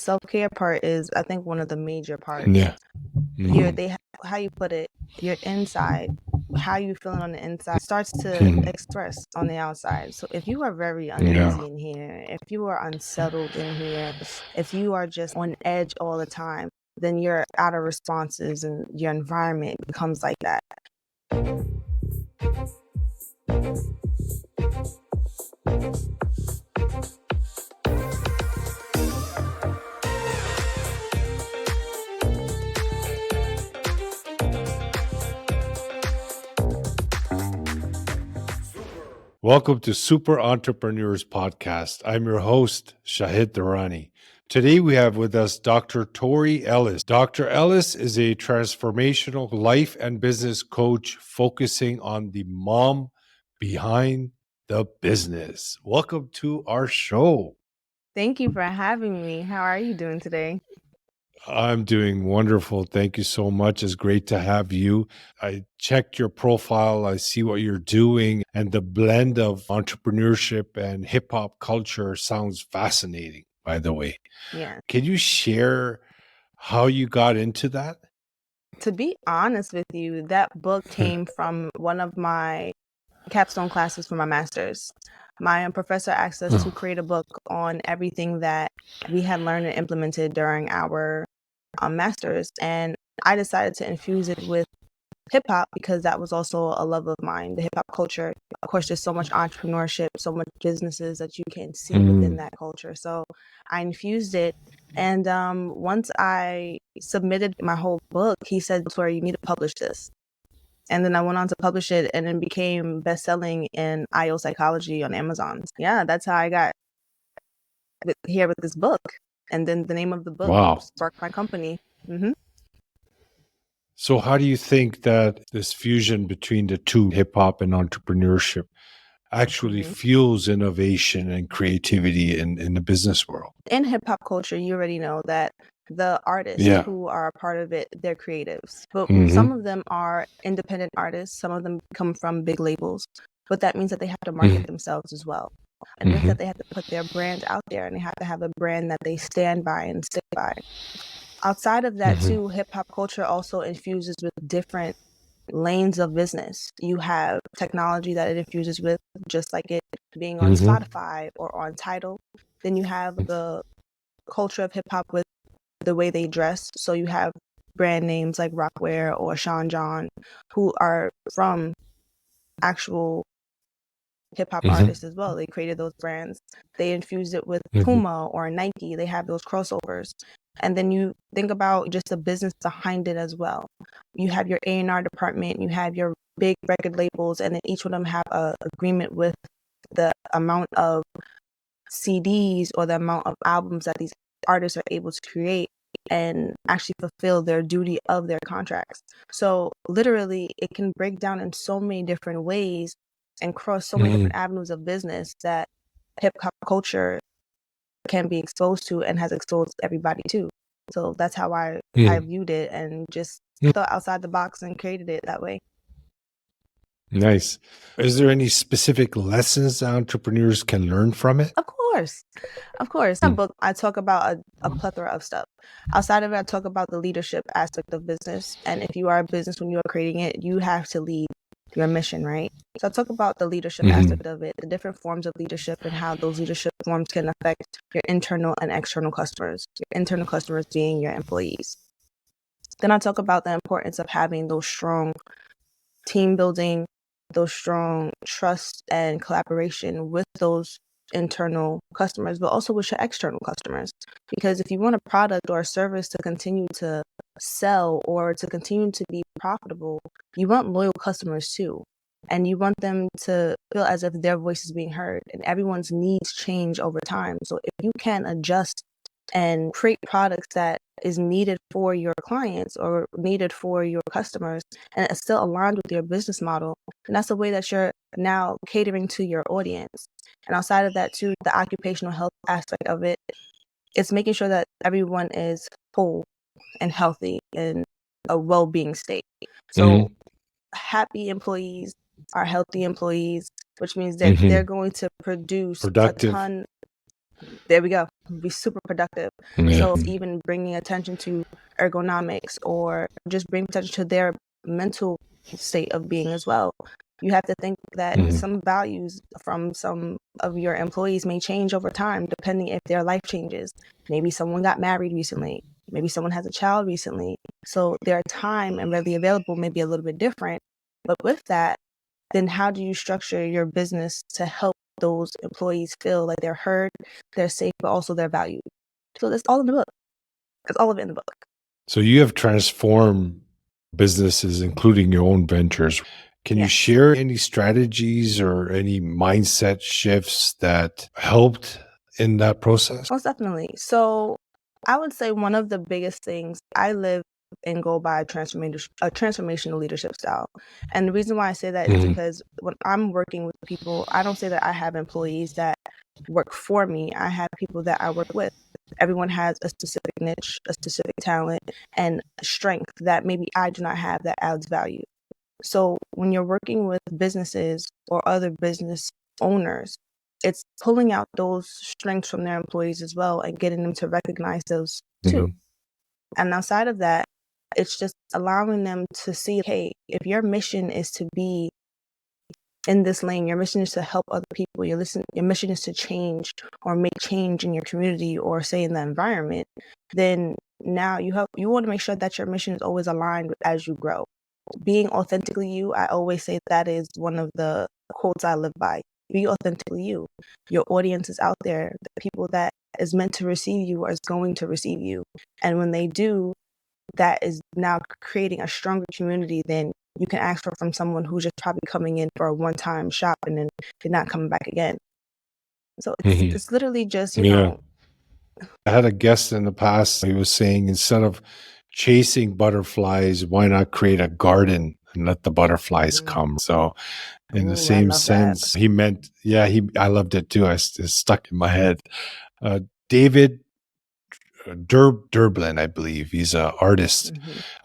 self-care part is, I think, one of the major parts. Yeah. Your Mhm. how you put it, your inside, how you feeling on the inside starts to Mhm. express on the outside. So if you are very Yeah. uneasy in here, if you are unsettled in here, if you are just on edge all the time, then you're out of responses and your environment becomes like that. Welcome to Super Entrepreneurs Podcast. I'm your host, Shahid Durrani. Today we have with us Dr. Tori Ellis. Dr. Ellis is a transformational life and business coach focusing on the mom behind the business. Welcome to our show. Thank you for having me. How are you doing today? I'm doing wonderful. Thank you so much. It's great to have you. I checked your profile. I see what you're doing, and the blend of entrepreneurship and hip hop culture sounds fascinating, by the way. Yeah. Can you share how you got into that? To be honest with you, that book came from one of my capstone classes for my master's. My professor asked us to create a book on everything that we had learned and implemented during our master's, and I decided to infuse it with hip hop because that was also a love of mine, the hip hop culture. Of course, there's so much entrepreneurship, so much businesses that you can see within that culture. So I infused it. And once I submitted my whole book, he said, Tori, you need to publish this. And then I went on to publish it, and it became best-selling in IO Psychology on Amazon. Yeah, that's how I got here with this book. And then the name of the book Wow. sparked my company. Mm-hmm. So, how do you think that this fusion between the two, hip hop and entrepreneurship, actually fuels innovation and creativity in the business world? In hip hop culture, you already know that the artists Yeah. who are a part of it, they're creatives. But Mhm. some of them are independent artists, some of them come from big labels. But that means that they have to market themselves as well. And it means that they have to put their brand out there, and they have to have a brand that they stand by and stick by. Outside of that, too, hip hop culture also infuses with different lanes of business. You have technology that it infuses with, just like it being on Spotify or on Tidal. Then you have the culture of hip hop with the way they dress. So you have brand names like Rockwear or Sean John, who are from actual hip hop artists as well. They created those brands. They infused it with Puma or Nike. They have those crossovers. And then you think about just the business behind it as well. You have your A&R department, you have your big record labels, and then each of them have a agreement with the amount of CDs or the amount of albums that these artists are able to create and actually fulfill their duty of their contracts. So literally, it can break down in so many different ways and cross so many different avenues of business that hip hop culture can be exposed to and has exposed everybody to. So that's how I viewed it and just thought outside the box and created it that way. Nice. Is there any specific lessons entrepreneurs can learn from it? Of course. Of course. In that book, I talk about a plethora of stuff. Outside of it, I talk about the leadership aspect of business. And if you are a business, when you are creating it, you have to lead your mission, right? So I talk about the leadership aspect of it, the different forms of leadership and how those leadership forms can affect your internal and external customers, your internal customers being your employees. Then I talk about the importance of having those strong team building, those strong trust and collaboration with those internal customers, but also with your external customers. Because if you want a product or a service to continue to sell or to continue to be profitable, you want loyal customers too. And you want them to feel as if their voice is being heard, and everyone's needs change over time. So if you can adjust and create products that is needed for your clients or needed for your customers and it's still aligned with your business model, and that's the way that you're now catering to your audience. And outside of that too, the occupational health aspect of it, it's making sure that everyone is whole and healthy in a well-being state. So happy employees are healthy employees, which means that they're going to produce a Productive. ton there we go. Be super productive. Yeah. So it's even bringing attention to ergonomics or just bring attention to their mental state of being as well. You have to think that some values from some of your employees may change over time, depending if their life changes. Maybe someone got married recently. Maybe someone has a child recently. So their time and readily available may be a little bit different. But with that, then how do you structure your business to help those employees feel like they're heard, they're safe, but also they're valued? So that's all in the book. It's all of it in the book. So you have transformed businesses, including your own ventures. Can you share any strategies or any mindset shifts that helped in that process? Most definitely. So I would say one of the biggest things, I live and go by a transformational leadership style. And the reason why I say that is because when I'm working with people, I don't say that I have employees that work for me. I have people that I work with. Everyone has a specific niche, a specific talent, and strength that maybe I do not have that adds value. So when you're working with businesses or other business owners, it's pulling out those strengths from their employees as well and getting them to recognize those too. And outside of that, it's just allowing them to see, hey, if your mission is to be in this lane, your mission is to help other people, your mission is to change or make change in your community or say in the environment, then now you want to make sure that your mission is always aligned as you grow. Being authentically you, I always say that is one of the quotes I live by. Be authentically you. Your audience is out there. The people that is meant to receive you is going to receive you. And when they do, that is now creating a stronger community than you can ask for from someone who's just probably coming in for a one-time shop and then they're not coming back again. So it's literally just, you know. I had a guest in the past, he was saying, instead of chasing butterflies, why not create a garden and let the butterflies come? So in the same sense, he meant, I loved it too. It's stuck in my head. David Durblin, I believe. He's an artist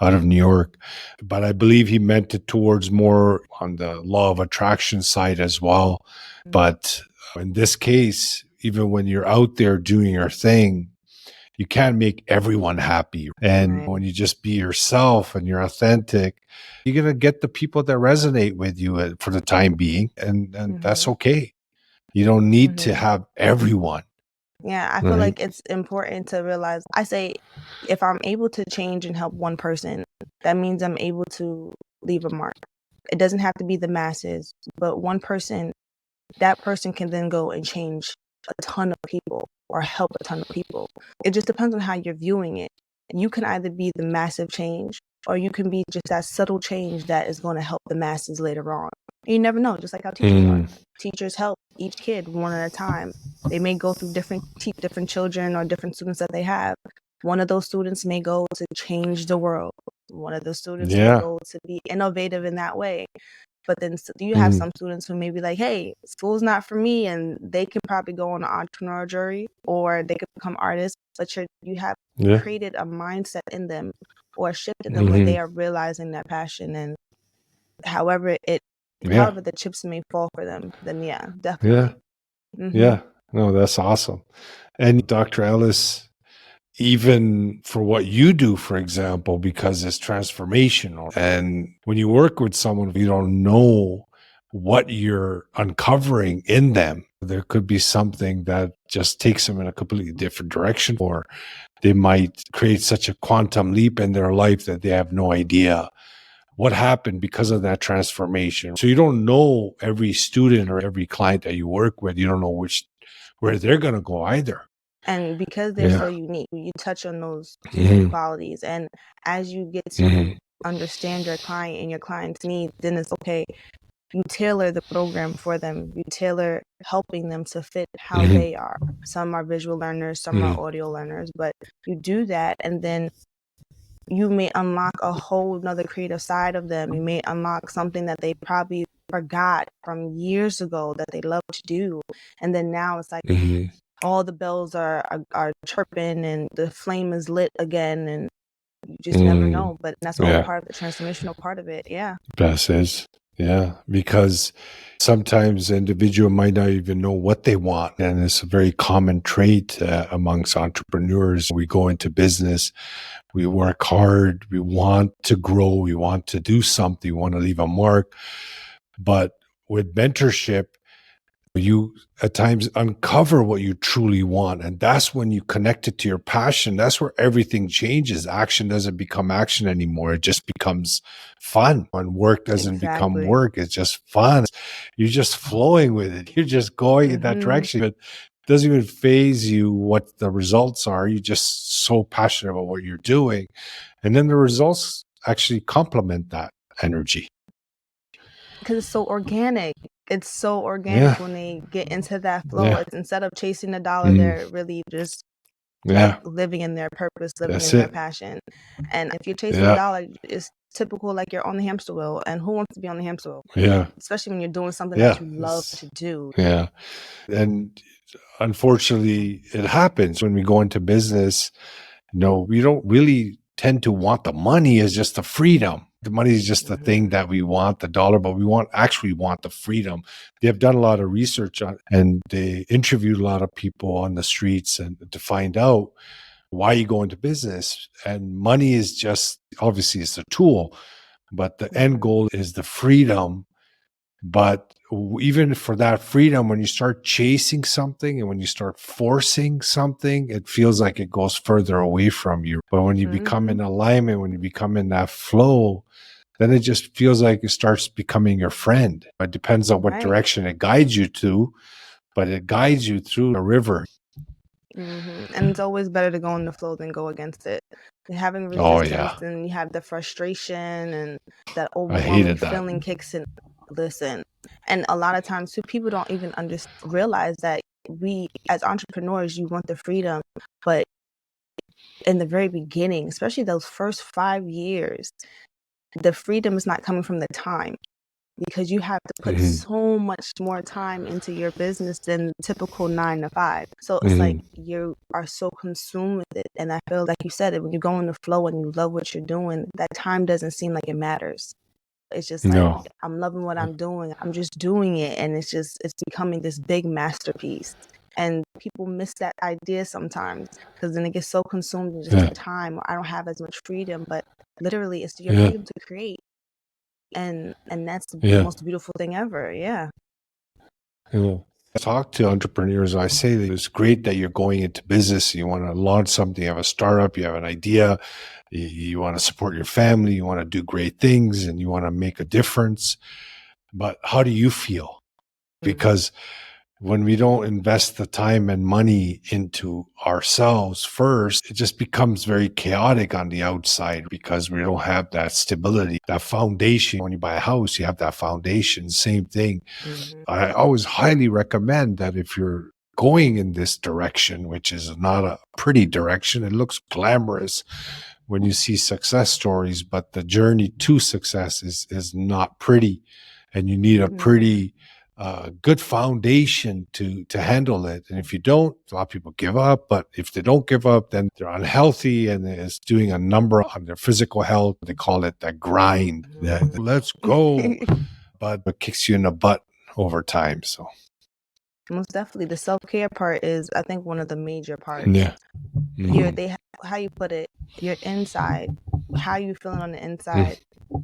out of New York, but I believe he meant it towards more on the law of attraction side as well. But in this case, even when you're out there doing your thing, you can't make everyone happy. And when you just be yourself and you're authentic, you're going to get the people that resonate with you for the time being. And that's okay. You don't need to have everyone. Yeah, I feel like it's important to realize, I say, if I'm able to change and help one person, that means I'm able to leave a mark. It doesn't have to be the masses, but one person, that person can then go and change a ton of people or help a ton of people. It just depends on how you're viewing it. You can either be the massive change or you can be just that subtle change that is going to help the masses later on. You never know, just like how teachers are. Teachers help each kid one at a time. They may go through different children or different students that they have. One of those students may go to change the world. One of those students may go to be innovative in that way. But then you have some students who may be like, hey, school's not for me, and they can probably go on an entrepreneurial journey or they could become artists. But you have created a mindset in them or a shift in them where they are realizing that passion, and however the chips may fall for them, then definitely. Yeah. No, that's awesome. And Dr. Ellis, even for what you do, for example, because it's transformational. And when you work with someone, you don't know what you're uncovering in them. There could be something that just takes them in a completely different direction, or they might create such a quantum leap in their life that they have no idea what happened because of that transformation. So you don't know every student or every client that you work with. You don't know where they're going to go either. And because they're so unique, you touch on those unique qualities. And as you get to understand your client and your client's needs, then it's okay. You tailor the program for them. You tailor helping them to fit how they are. Some are visual learners, some are audio learners, but you do that, and then you may unlock a whole nother creative side of them. You may unlock something that they probably forgot from years ago that they love to do. And then now it's like all the bells are chirping and the flame is lit again, and you just never know. But that's all part of the transformational part of it. Yeah. That is. Yeah, because sometimes the individual might not even know what they want. And it's a very common trait amongst entrepreneurs. We go into business, we work hard, we want to grow, we want to do something, we want to leave a mark. But with mentorship, you at times uncover what you truly want. And that's when you connect it to your passion. That's where everything changes. Action doesn't become action anymore. It just becomes fun. When work doesn't become Exactly. work, it's just fun. You're just flowing with it. You're just going in that direction. But it doesn't even phase you what the results are. You're just so passionate about what you're doing. And then the results actually complement that energy. Because it's so organic. It's so organic Yeah. when they get into that flow. Yeah. It's instead of chasing the dollar, Mm. they're really just like Yeah. living in their purpose, living That's in their it. passion. And if you're chasing the Yeah. dollar, it's typical like you're on the hamster wheel. And who wants to be on the hamster wheel? Yeah. Especially when you're doing something Yeah. that you love to do. Yeah. And unfortunately, it happens when we go into business. We don't really tend to want the money, is just the freedom. The money is just the thing that we want, the dollar, but we actually want the freedom. They have done a lot of research on, and they interviewed a lot of people on the streets and to find out why you go into business. And money is just, obviously it's a tool, but the end goal is the freedom. But even for that freedom, when you start chasing something and when you start forcing something, it feels like it goes further away from you. But when you become in alignment, when you become in that flow, then it just feels like it starts becoming your friend. It depends on what direction it guides you to, but it guides you through a river. And it's always better to go in the flow than go against it. Having Oh, resistance, yeah. and you have the frustration and that I overwhelming hated that. feeling kicks in. Listen, and a lot of times too, people don't even realize that we as entrepreneurs, you want the freedom, but in the very beginning, especially those first 5 years, the freedom is not coming from the time, because you have to put so much more time into your business than the typical 9 to 5. So it's like you are so consumed with it. And I feel like you said it, when you go in the flow and you love what you're doing, that time doesn't seem like it matters. It's just like, No. I'm loving what I'm doing. I'm just doing it. And it's becoming this big masterpiece. And people miss that idea sometimes, because then they get so consumed in just the time, or I don't have as much freedom. But literally, it's your freedom to create. And that's the most beautiful thing ever. Yeah. I talk to entrepreneurs. I say that it's great that you're going into business. You want to launch something, you have a startup, you have an idea, you want to support your family, you want to do great things, and you want to make a difference. But how do you feel? Because when we don't invest the time and money into ourselves first, it just becomes very chaotic on the outside, because we don't have that stability, that foundation. When you buy a house, you have that foundation. Same thing. I always highly recommend that if you're going in this direction, which is not a pretty direction, it looks glamorous when you see success stories, but the journey to success is not pretty, and you need a pretty good foundation to handle it. And if you don't, a lot of people give up. But if they don't give up, then they're unhealthy and it's doing a number on their physical health. They call it that grind. That let's go, but it kicks you in the butt over time. So most definitely, the self-care part is, I think, one of the major parts. yeah, How you put it, your inside, how you feeling on the inside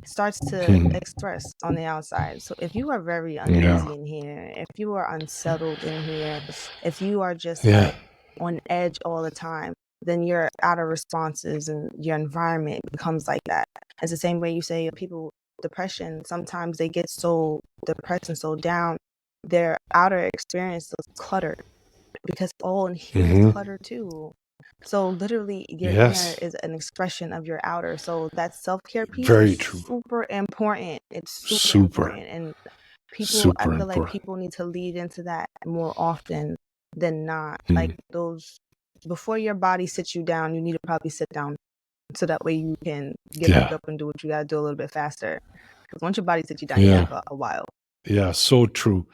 starts to express on the outside. So if you are very uneasy in here, if you are unsettled in here, if you are just like on edge all the time, then your outer responses and your environment becomes like that. It's the same way you say people depression, sometimes they get so depressed and so down, their outer experience is cluttered, because all in here is cluttered too. So literally your inner is an expression of your outer. So that self-care piece very is true. super important. It's super Super, important. And I super feel like important. people need to lead into that more often than not. Like those, before your body sits you down, you need to probably sit down, so that way you can get back up and do what you gotta do a little bit faster. Because once your body sits you down, you have a while. Yeah, so true.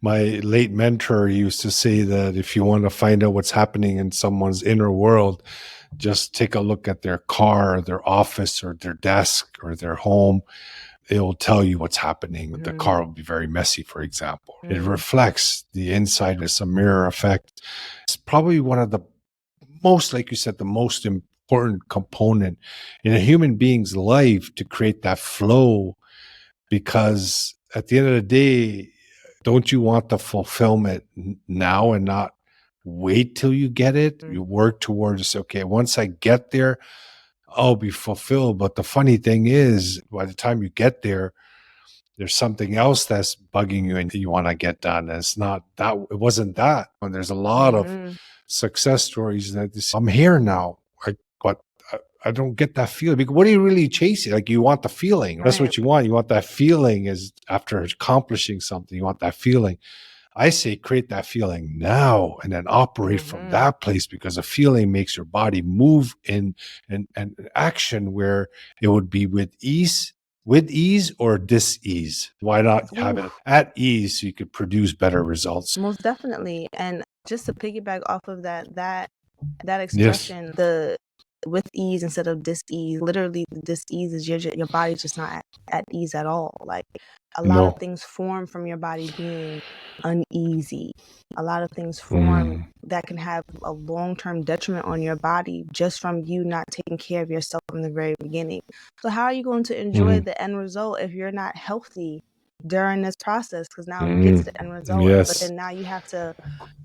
My late mentor used to say that if you want to find out what's happening in someone's inner world, just take a look at their car, or their office, or their desk, or their home. it will tell you what's happening. The Mhm. car will be very messy, for example. It Mm. reflects the inside. It's a mirror effect. It's probably one of the most, like you said, the most important component in a human being's life to create that flow, because at the end of the day, don't you want the fulfillment now and not wait till you get it? Mm. You work towards, okay, once I get there, I'll be fulfilled. But the funny thing is, by the time you get there, there's something else that's bugging you and you want to get done. And it's not that, it wasn't that. And there's a lot of Mhm. success stories that I'm here now. But I don't get that feeling. Because what are you really chasing? Like, you want the feeling. That's Right. what you want. You want that feeling is after accomplishing something. You want that feeling. I say create that feeling now and then operate from Mhm. that place, because a feeling makes your body move in and action where it would be with ease or dis-ease. Why not have Ooh. it at ease so you could produce better results? Most definitely. And just to piggyback off of that Yes. expression, the with ease instead of dis-ease, literally the dis-ease is your body's just not at ease at all. Like, a lot of No. things form from your body being uneasy. A lot of things form Mm, that can have a long-term detriment on your body just from you not taking care of yourself from the very beginning. So how are you going to enjoy mm, the end result if you're not healthy during this process? Because now you get to mm. the end result, but Yes. then now you have to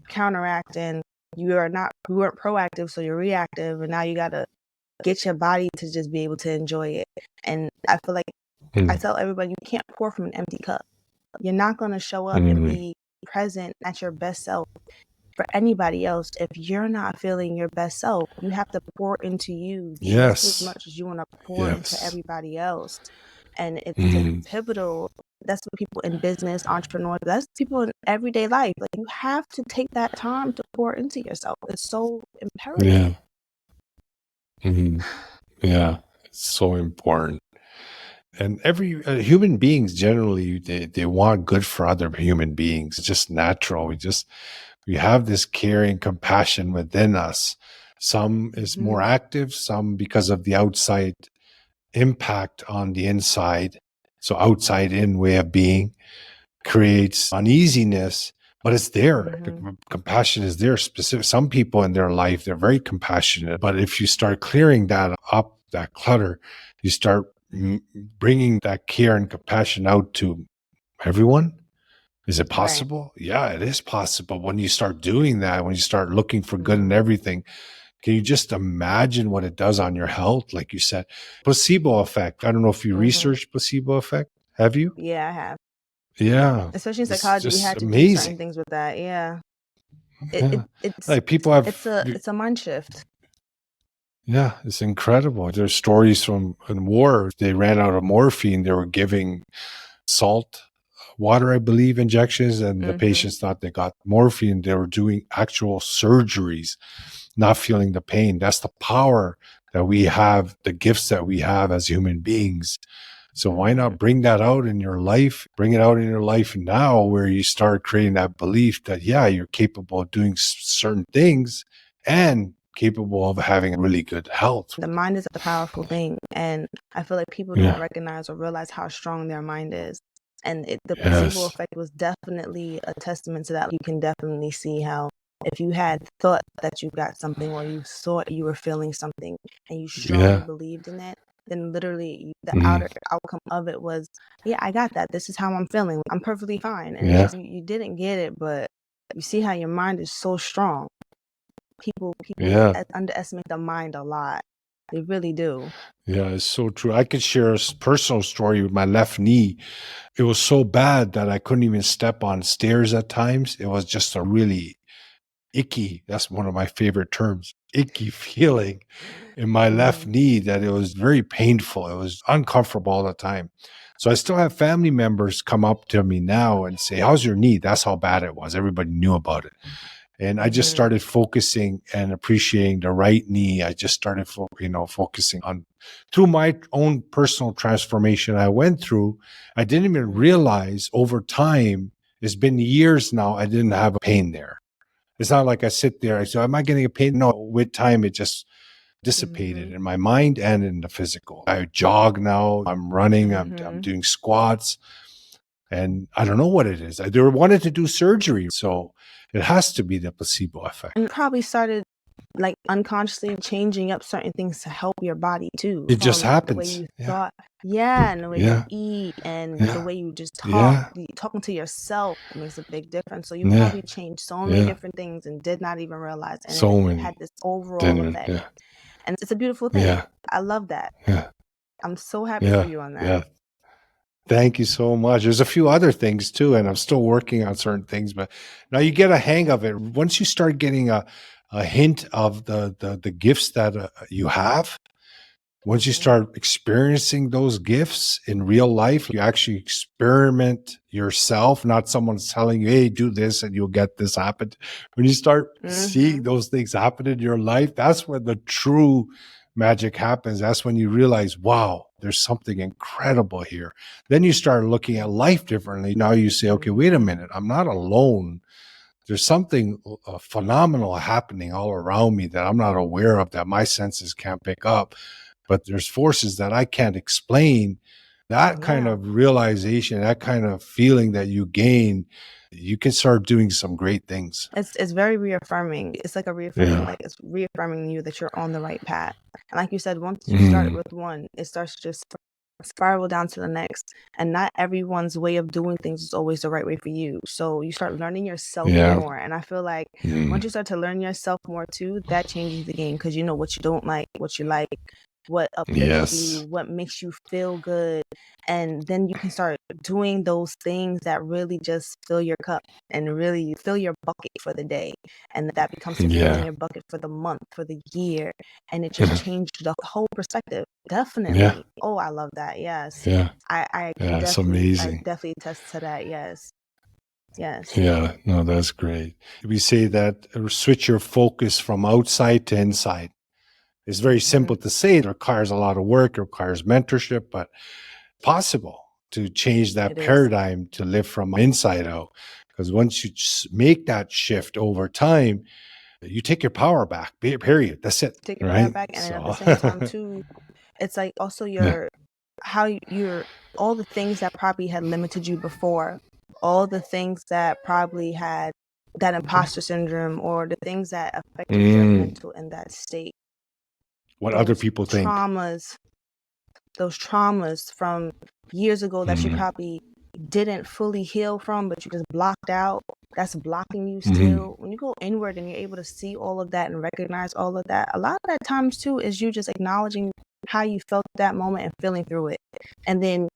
counteract, and you weren't proactive, so you're reactive, and now you got to get your body to just be able to enjoy it. And I feel like I Mm, tell everybody, you can't pour from an empty cup. You're not going to show up and mm. be present at your best self for anybody else if you're not feeling your best self. You have to pour into you just as Yes. much as you want to pour into Yes. everybody else. And it's a Mm. pivotal. That's what people in business, entrepreneurs, that's people in everyday life. Like, you have to take that time to pour into yourself. It's so imperative. Yeah. Mhm. Yeah. It's so important. And every human beings generally, they want good for other human beings. It's just natural. We have this caring compassion within us. Some is more Mhm. active, some because of the outside impact on the inside. So outside in way of being creates uneasiness, but it's there. The Mhm. compassion is there. Specific, some people in their life, they're very compassionate. But if you start clearing that up, that clutter, you start bringing that care and compassion out to everyone. Is it Right. possible? Yeah, it is possible. When you start doing that, when you start looking for good in Mhm. everything, can you just imagine what it does on your health? Like you said, placebo effect. I don't know if you Mhm. researched placebo effect. Have you? Yeah, I have. Yeah, Especially in it's psychology, we just had to do certain amazing. things with that. Yeah. It, Yeah, it it's like people it's have, a it's a mind shift. yeah, it's incredible. There's stories from in war. They ran out of morphine. They were giving salt water, I believe, injections, and the Mhm. patients thought they got morphine. They were doing actual surgeries, not feeling the pain. That's the power that we have, the gifts that we have as human beings. So why Mhm. not bring that out in your life? Bring it out in your life now, where you start creating that belief that, yeah, you're capable of doing certain things and capable of having really good health. The mind is a powerful thing, and I feel like people don't Yeah. recognize or realize how strong their mind is. And the placebo Yes. effect was definitely a testament to that. You can definitely see how, if you had thought that you got something, or you thought you were feeling something and you strongly Yeah. believed in it, then literally the Mm. outer outcome of it was, yeah, I got that. This is how I'm feeling. I'm perfectly fine. And Yeah. you didn't get it, but you see how your mind is so strong. People Yeah. underestimate the mind a lot. They really do. Yeah. It's so true. I could share a personal story with my left knee. It was so bad that I couldn't even step on stairs at times. It was just a really icky, that's one of my favorite terms, icky feeling in my left Mhm. knee, that it was very painful. It was uncomfortable all the time. So I still have family members come up to me now and say, "How's your knee?" That's how bad it was. Everybody knew about it. And I just Mhm. started focusing and appreciating the right knee. I just started, focusing on, through my own personal transformation I went through. I didn't even Mhm. realize over time, it's been years now, I didn't have a pain there. It's not like I sit there, I say, "Am I getting a pain?" No, with time, it just dissipated in my mind and in the physical. I jog now, I'm running, I'm doing squats, and I don't know what it is. They wanted to do surgery, so it has to be the placebo effect. And probably started like unconsciously changing up certain things to help your body too. It just From the way happens. you Yeah. thought, and the way Yeah. you eat, and Yeah. the way you just talk. Yeah. Talking to yourself makes a big difference. So you Yeah. probably changed so many Yeah. different things and did not even realize, and So it many. had this overall effect. Yeah. And it's a beautiful thing. Yeah. I love that. Yeah. I'm so happy for you on that. Yeah. Thank you so much. There's a few other things too, and I'm still working on certain things, but now you get a hang of it. Once you start getting a hint of the gifts that you have, once you start experiencing those gifts in real life, you actually experiment yourself, not someone's telling you, hey, do this and you'll get this happen. When you start seeing those things happen in your life, that's when the true magic happens. That's when you realize, wow, there's something incredible here. Then you start looking at life differently. Now you say, okay, wait a minute, I'm not alone. There's something phenomenal happening all around me that I'm not aware of, that my senses can't pick up. But there's forces that I can't explain. That kind of realization, that kind of feeling that you gain, you can start doing some great things. It's very reaffirming. It's like a reaffirming, like it's reaffirming you that you're on the right path. And like you said, once you start with one, it starts to just spiral down to the next. And not everyone's way of doing things is always the right way for you. So you start learning yourself more. And I feel like once you start to learn yourself more too, that changes the game, because you know what you don't like, what you like, what uplifts you, what makes you feel good. And then you can start doing those things that really just fill your cup and really fill your bucket for the day. And that becomes to filling your bucket for the month, for the year. And it just changed the whole perspective. Definitely. Oh, I love that. Yes. I It's amazing. I definitely attest to that. Yes. Yes. Yeah, no, that's great. We say that switch your focus from outside to inside. It's very simple to say. It requires a lot of work, it requires mentorship, but possible to change that paradigm to live from inside out. Because once you make that shift over time, you take your power back, period. That's it. Take your power back. And at the same time too, it's like also all the things that probably had limited you before, all the things that probably had that imposter syndrome, or the things that affected your mental in that state. What other people think. Those traumas from years ago that you probably didn't fully heal from, but you just blocked out, that's blocking you still. When you go inward and you're able to see all of that and recognize all of that, a lot of that times too is you just acknowledging how you felt that moment and feeling through it. And then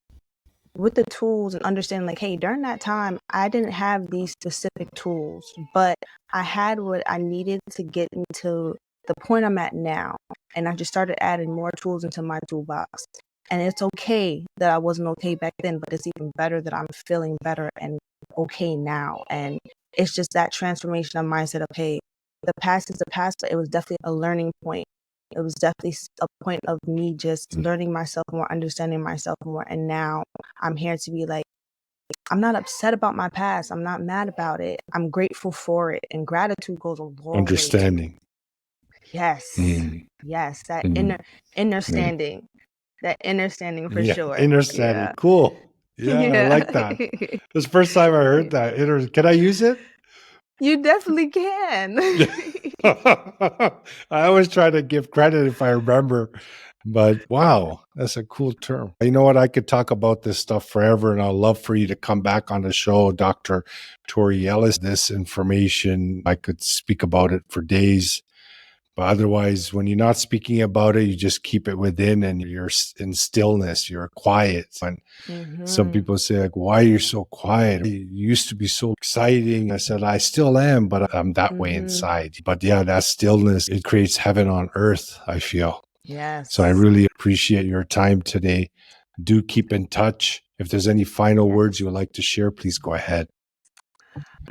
with the tools and understanding, like, hey, during that time, I didn't have these specific tools, but I had what I needed to get into the point I'm at now. And I just started adding more tools into my toolbox. And it's okay that I wasn't okay back then, but it's even better that I'm feeling better and okay now. And it's just that transformation of mindset of, hey, the past is the past, but it was definitely a learning point. It was definitely a point of me just learning myself more, understanding myself more. And now I'm here to be like, I'm not upset about my past. I'm not mad about it. I'm grateful for it. And gratitude goes a long Understanding. way. Yes. Yes. That inner standing. That inner standing for sure. Inner standing. Cool. Yeah, I like that. This is the first time I heard that. Can I use it? You definitely can. I always try to give credit if I remember, but wow, that's a cool term. You know what? I could talk about this stuff forever, and I'd love for you to come back on the show, Dr. Tori Ellis. This information, I could speak about it for days. But otherwise, when you're not speaking about it, you just keep it within and you're in stillness, you're quiet. And some people say, like, why are you so quiet? You used to be so exciting. I said, I still am, but I'm that way inside. But yeah, that stillness, it creates heaven on earth, I feel. Yes. So I really appreciate your time today. Do keep in touch. If there's any final words you would like to share, please go ahead.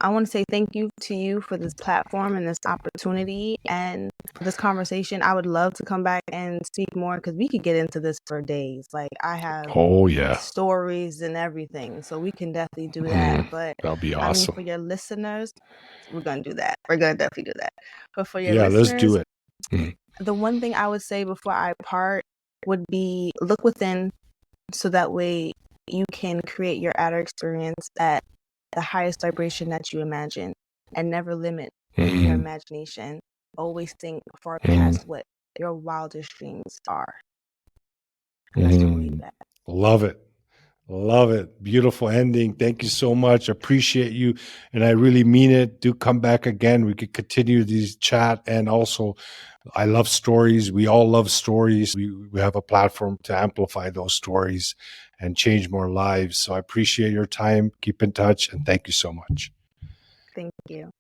I want to say thank you to you for this platform and this opportunity and for this conversation. I would love to come back and speak more, because we could get into this for days. Like, I have stories and everything, so we can definitely do that. But that'll be awesome. for your listeners, we're going to do that. We're going to definitely do that. But for your listeners, let's do it. The one thing I would say before I part would be look within, so that way you can create your outer experience at the highest vibration that you imagine, and never limit your imagination. Always think far past what your wildest dreams are. And that's totally that. Love it. Love it. Beautiful ending. Thank you so much. Appreciate you. And I really mean it. Do come back again. We could continue these chat. And also, I love stories. We all love stories. We have a platform to amplify those stories and change more lives. So I appreciate your time. Keep in touch. And thank you so much. Thank you.